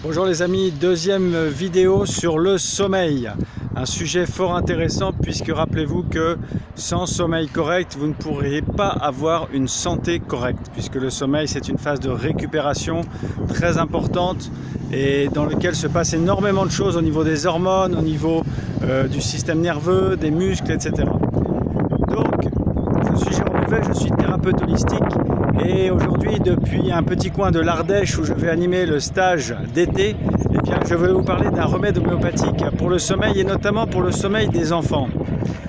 Bonjour les amis, deuxième vidéo sur le sommeil. Un sujet fort intéressant puisque rappelez-vous que sans sommeil correct, vous ne pourriez pas avoir une santé correcte. Puisque le sommeil, c'est une phase de récupération très importante et dans laquelle se passe énormément de choses au niveau des hormones, au niveau du système nerveux, des muscles, etc. Donc, je suis Jérôme Huvet, je suis thérapeute holistique. Et aujourd'hui, depuis un petit coin de l'Ardèche où je vais animer le stage d'été, eh bien, je vais vous parler d'un remède homéopathique pour le sommeil et notamment pour le sommeil des enfants.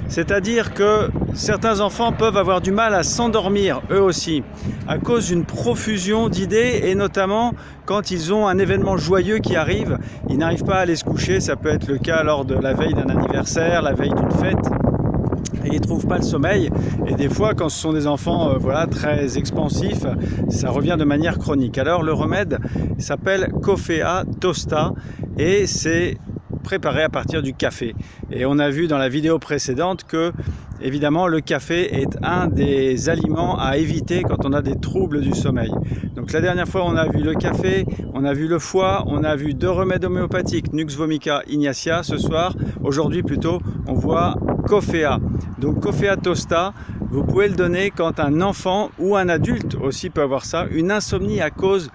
C'est-à-dire que certains enfants peuvent avoir du mal à s'endormir eux aussi à cause d'une profusion d'idées et notamment quand ils ont un événement joyeux qui arrive, ils n'arrivent pas à aller se coucher. Ça peut être le cas lors de la veille d'un anniversaire, la veille d'une fête. Et ils ne trouvent pas le sommeil, et des fois quand ce sont des enfants très expansifs, ça revient de manière chronique. Alors le remède s'appelle Coffea Tosta et c'est préparé à partir du café. Et on a vu dans la vidéo précédente que évidemment le café est un des aliments à éviter quand on a des troubles du sommeil. Donc la dernière fois on a vu le café, on a vu le foie, on a vu deux remèdes homéopathiques, Nux vomica, Ignatia. Ce soir, aujourd'hui plutôt, on voit Coffea. Donc Coffea Tosta, vous pouvez le donner quand un enfant ou un adulte aussi peut avoir ça, une insomnie à cause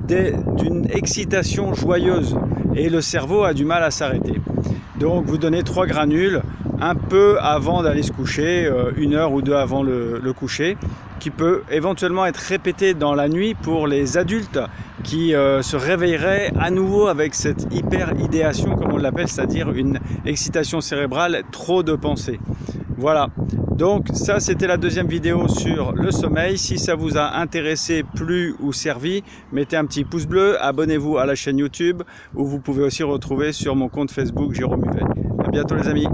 d'une excitation joyeuse et le cerveau a du mal à s'arrêter. Donc vous donnez 3 granules un peu avant d'aller se coucher, 1 heure ou 2 avant le coucher, qui peut éventuellement être répété dans la nuit pour les adultes qui se réveilleraient à nouveau avec cette hyper-idéation, comme on l'appelle, c'est-à-dire une excitation cérébrale, trop de pensées. Voilà, donc ça c'était la deuxième vidéo sur le sommeil. Si ça vous a intéressé, plu ou servi, mettez un petit pouce bleu, abonnez-vous à la chaîne YouTube, où vous pouvez aussi retrouver sur mon compte Facebook Jérôme Huvet. À bientôt les amis.